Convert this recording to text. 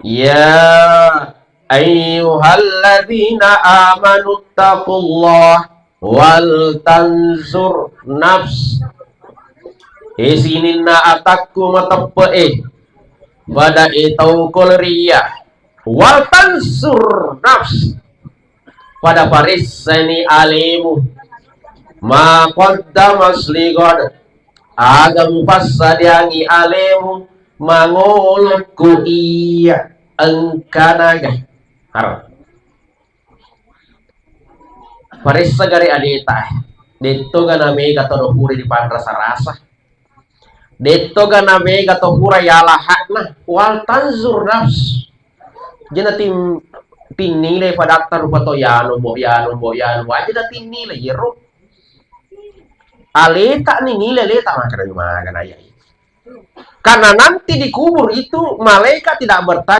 Ya ayyuhalladzina amanu taqullah wal tanzur nafs. Isinin na atakku matepe pada itau kolria wal tansur nafs pada paris seni alimu ma qaddamas ligod agam pasadiangi alimu mangolku iya engkanaga harap paris sagari adita dito gana mega todo puri di panrasa rasa dito gana mega to pura yala hakna wal tanzur nafs jena tim tinilai pada aktar rupa to yano aja da tinilai yero aleta nih nilai leta makan ayah karena nanti dikubur itu malaikat tidak bertanya